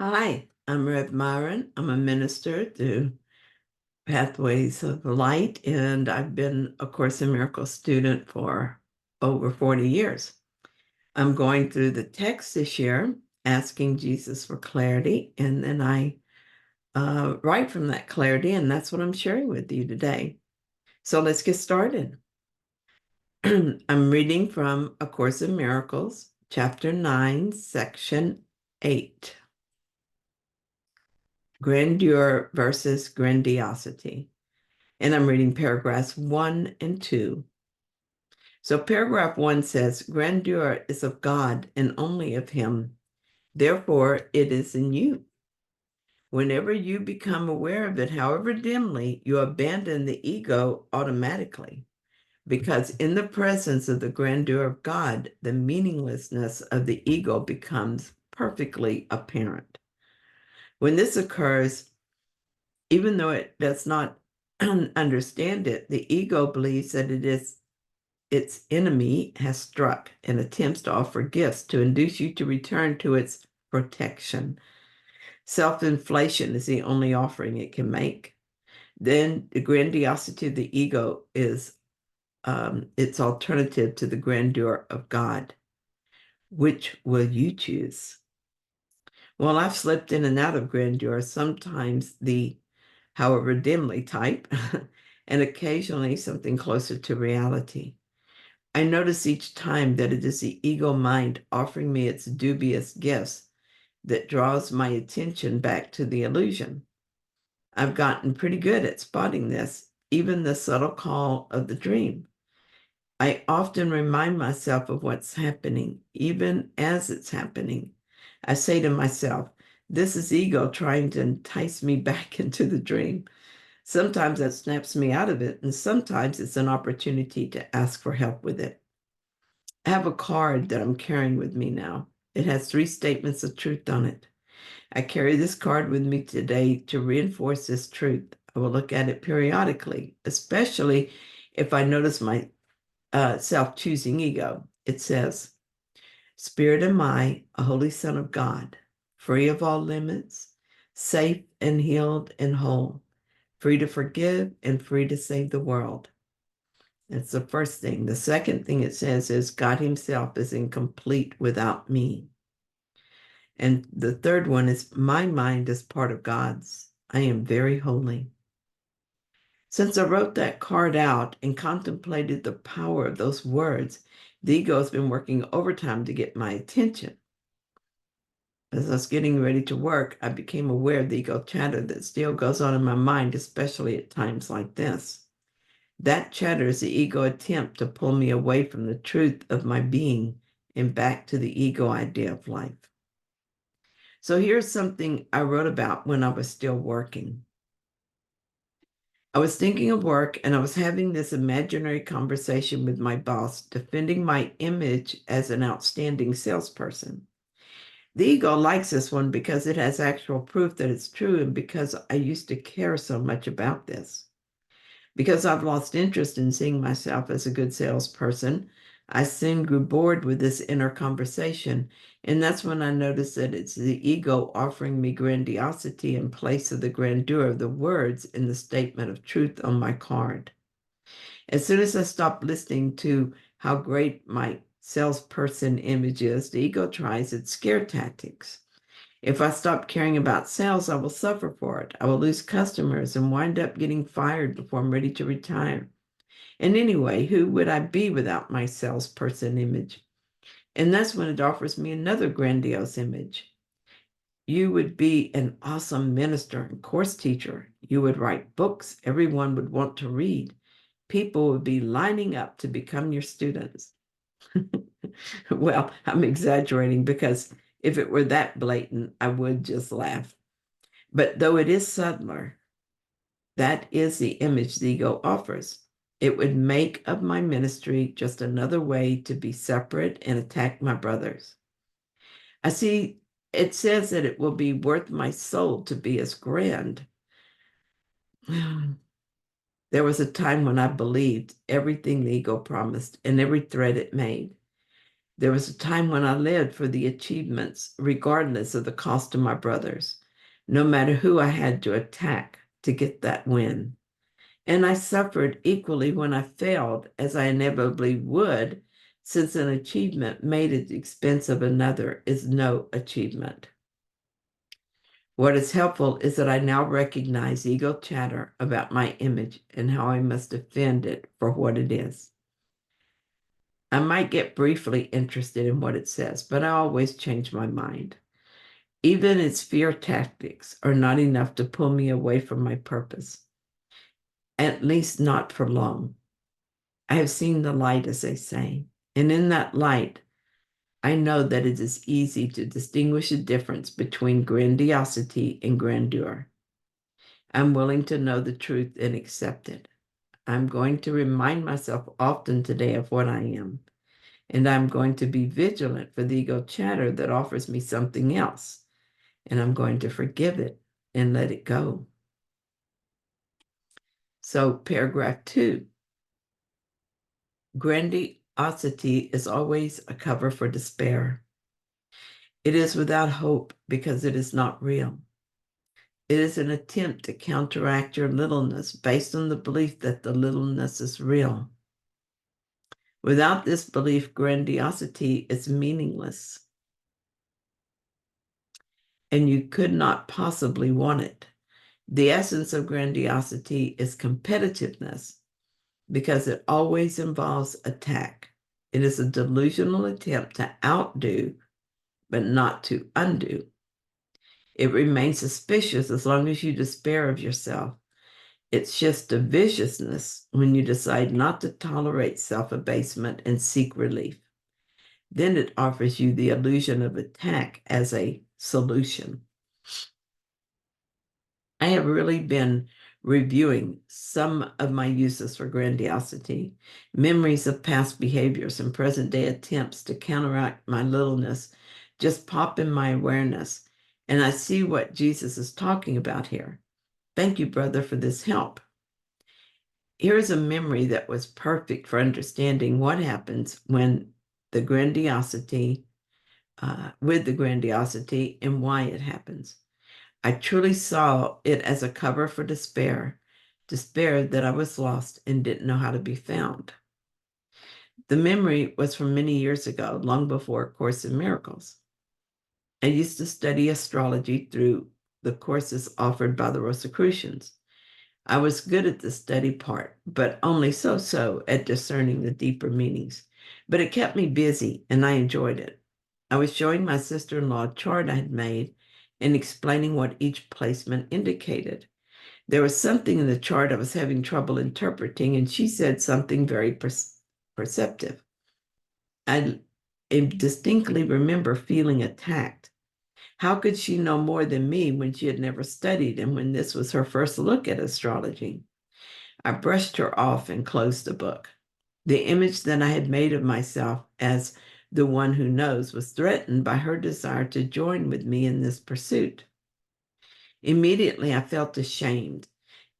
Hi, I'm Rev Myron. I'm a minister through Pathways of Light, and I've been a Course in Miracles student for over 40 years. I'm going through the text this year, asking Jesus for clarity, and then I write from that clarity, and that's what I'm sharing with you today. So let's get started. I'm reading from A Course in Miracles, Chapter 9, Section 8. Grandeur versus Grandiosity. And I'm reading paragraphs 1 and 2. So paragraph 1 says, Grandeur is of God and only of Him. Therefore, it is in you. Whenever you become aware of it, however dimly, you abandon the ego automatically. Because in the presence of the grandeur of God, the meaninglessness of the ego becomes perfectly apparent. When this occurs, even though it does not understand it, the ego believes that its enemy has struck and attempts to offer gifts to induce you to return to its protection. Self-inflation is the only offering it can make. Then the grandiosity of the ego is its alternative to the grandeur of God. Which will you choose? Well, I've slipped in and out of grandeur, sometimes the however dimly type, and occasionally something closer to reality. I notice each time that it is the ego mind offering me its dubious gifts that draws my attention back to the illusion. I've gotten pretty good at spotting this, even the subtle call of the dream. I often remind myself of what's happening, even as it's happening. I say to myself, this is ego trying to entice me back into the dream. Sometimes that snaps me out of it, and sometimes it's an opportunity to ask for help with it. I have a card that I'm carrying with me now. It has 3 statements of truth on it. I carry this card with me today to reinforce this truth. I will look at it periodically, especially if I notice my self-choosing ego. It says, Spirit am I, a holy son of God, free of all limits, safe and healed and whole, free to forgive and free to save the world. That's the first thing. The second thing it says is God himself is incomplete without me. And the third one is my mind is part of God's. I am very holy. Since I wrote that card out and contemplated the power of those words, the ego has been working overtime to get my attention. As I was getting ready to work, I became aware of the ego chatter that still goes on in my mind, especially at times like this. That chatter is the ego attempt to pull me away from the truth of my being and back to the ego idea of life. So here's something I wrote about when I was still working. I was thinking of work and I was having this imaginary conversation with my boss, defending my image as an outstanding salesperson. The ego likes this one because it has actual proof that it's true and because I used to care so much about this. Because I've lost interest in seeing myself as a good salesperson, I soon grew bored with this inner conversation. And that's when I noticed that it's the ego offering me grandiosity in place of the grandeur of the words in the statement of truth on my card. As soon as I stopped listening to how great my salesperson image is, the ego tries its scare tactics. If I stop caring about sales, I will suffer for it. I will lose customers and wind up getting fired before I'm ready to retire. And anyway, who would I be without my salesperson image? And that's when it offers me another grandiose image. You would be an awesome minister and course teacher. You would write books everyone would want to read. People would be lining up to become your students. Well, I'm exaggerating because if it were that blatant, I would just laugh. But though it is subtler, that is the image the ego offers. It would make of my ministry just another way to be separate and attack my brothers. I see it says that it will be worth my soul to be as grand. There was a time when I believed everything the ego promised and every threat it made. There was a time when I lived for the achievements, regardless of the cost to my brothers, no matter who I had to attack to get that win. And I suffered equally when I failed, as I inevitably would, since an achievement made at the expense of another is no achievement. What is helpful is that I now recognize ego chatter about my image and how I must defend it for what it is. I might get briefly interested in what it says, but I always change my mind. Even its fear tactics are not enough to pull me away from my purpose, at least not for long. I have seen the light, as they say, and in that light, I know that it is easy to distinguish the difference between grandiosity and grandeur. I'm willing to know the truth and accept it. I'm going to remind myself often today of what I am, and I'm going to be vigilant for the ego chatter that offers me something else, and I'm going to forgive it and let it go. So, paragraph 2, grandiosity is always a cover for despair. It is without hope because it is not real. It is an attempt to counteract your littleness based on the belief that the littleness is real. Without this belief, grandiosity is meaningless, and you could not possibly want it. The essence of grandiosity is competitiveness because it always involves attack. It is a delusional attempt to outdo, but not to undo. It remains suspicious as long as you despair of yourself. It shifts to viciousness when you decide not to tolerate self-abasement and seek relief. Then it offers you the illusion of attack as a solution. I have really been reviewing some of my uses for grandiosity, memories of past behaviors and present-day attempts to counteract my littleness just pop in my awareness, and I see what Jesus is talking about here. Thank you, brother, for this help. Here is a memory that was perfect for understanding what happens when the grandiosity, with the grandiosity and why it happens. I truly saw it as a cover for despair that I was lost and didn't know how to be found. The memory was from many years ago, long before Course in Miracles. I used to study astrology through the courses offered by the Rosicrucians. I was good at the study part, but only so-so at discerning the deeper meanings. But it kept me busy, and I enjoyed it. I was showing my sister-in-law a chart I had made and explaining what each placement indicated. There was something in the chart I was having trouble interpreting, and she said something very perceptive. I distinctly remember feeling attacked. How could she know more than me when she had never studied and when this was her first look at astrology? I brushed her off and closed the book. The image that I had made of myself as the one who knows was threatened by her desire to join with me in this pursuit. Immediately, I felt ashamed,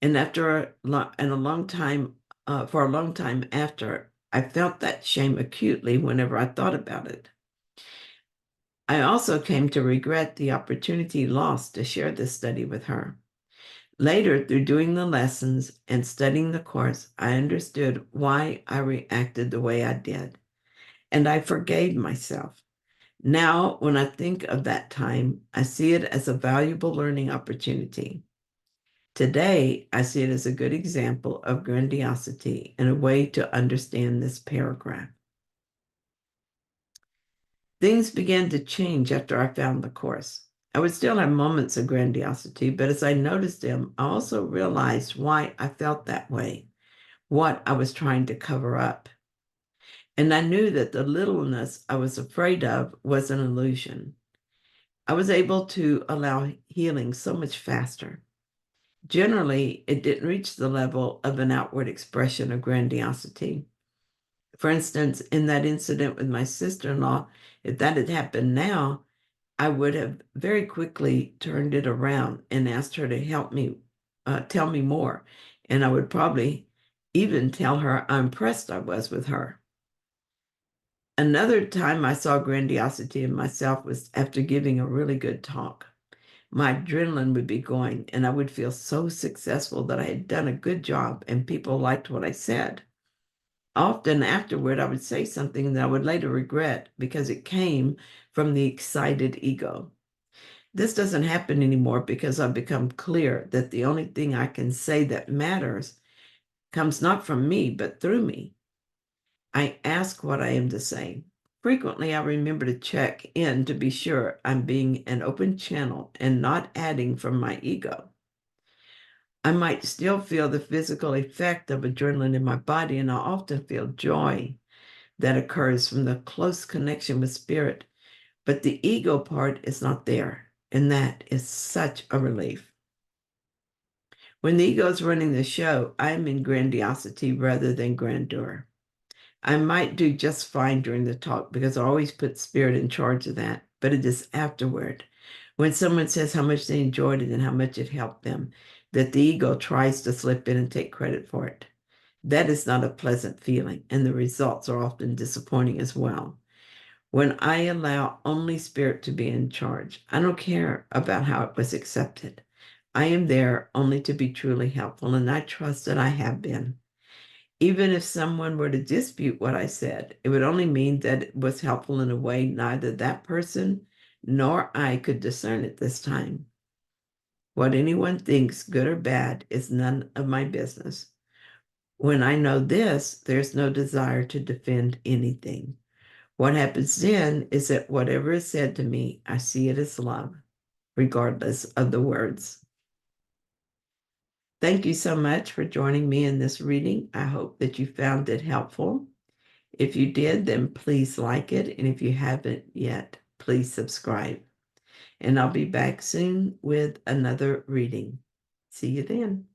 and for a long time after, I felt that shame acutely whenever I thought about it. I also came to regret the opportunity lost to share this study with her. Later, through doing the lessons and studying the course, I understood why I reacted the way I did, and I forgave myself. Now, when I think of that time, I see it as a valuable learning opportunity. Today, I see it as a good example of grandiosity and a way to understand this paragraph. Things began to change after I found the course. I would still have moments of grandiosity, but as I noticed them, I also realized why I felt that way, what I was trying to cover up. And I knew that the littleness I was afraid of was an illusion. I was able to allow healing so much faster. Generally, it didn't reach the level of an outward expression of grandiosity. For instance, in that incident with my sister-in-law, if that had happened now, I would have very quickly turned it around and asked her to help me, tell me more. And I would probably even tell her how impressed I was with her. Another time I saw grandiosity in myself was after giving a really good talk. My adrenaline would be going, and I would feel so successful that I had done a good job and people liked what I said. Often afterward, I would say something that I would later regret because it came from the excited ego. This doesn't happen anymore because I've become clear that the only thing I can say that matters comes not from me, but through me. I ask what I am to say. Frequently, I remember to check in to be sure I'm being an open channel and not adding from my ego. I might still feel the physical effect of adrenaline in my body, and I often feel joy that occurs from the close connection with spirit, but the ego part is not there, and that is such a relief. When the ego is running the show, I'm in grandiosity rather than grandeur. I might do just fine during the talk because I always put spirit in charge of that, but it is afterward, when someone says how much they enjoyed it and how much it helped them, that the ego tries to slip in and take credit for it. That is not a pleasant feeling, and the results are often disappointing as well. When I allow only spirit to be in charge, I don't care about how it was accepted. I am there only to be truly helpful, and I trust that I have been. Even if someone were to dispute what I said, it would only mean that it was helpful in a way neither that person nor I could discern at this time. What anyone thinks, good or bad, is none of my business. When I know this, there's no desire to defend anything. What happens then is that whatever is said to me, I see it as love, regardless of the words. Thank you so much for joining me in this reading. I hope that you found it helpful. If you did, then please like it. And if you haven't yet, please subscribe. And I'll be back soon with another reading. See you then.